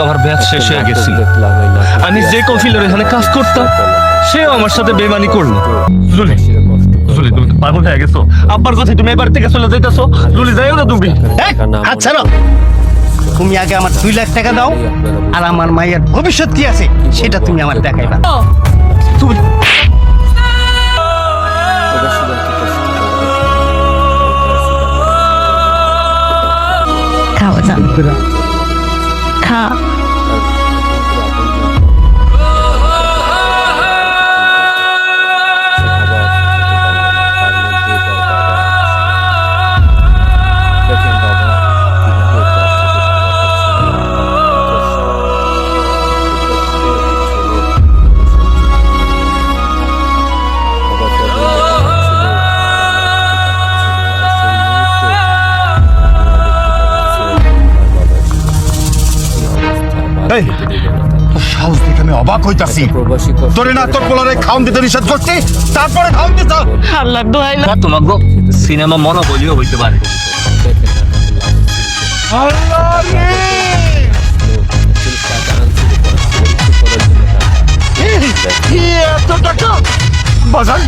আমার ব্যাচ শেষ হয়ে গেছিল। আমি যে কফিলের এখানে কাজ করতাম সেও আমার সাথে বেমানি করলো। জুলি, জুলি তুমি তো পাগল হয়ে গেছো। আব্বার কথা তুমি এবার থেকে চলে যাইতেছো। জুলি যাইও না তুমি। আচ্ছা না, তুমি আগে আমার 2 লাখ টাকা দাও, আর আমার মায়ের ভবিষ্যৎ কি আছে সেটা তুমি আমার দেখাইবা। তুমি খাওয়া যান, খা। সাহস দেখে আমি অবাক হইতাছি। তোরে না তোর পোলারে খাওন দিতে নিষেধ করছি, তারপরে খাওন দিত। আল্লাহ দোহাইলা, তোমাকে সিনেমা মনে বলিও হইতে পারে। আল্লাহ রে! কি এত টাকা বাজার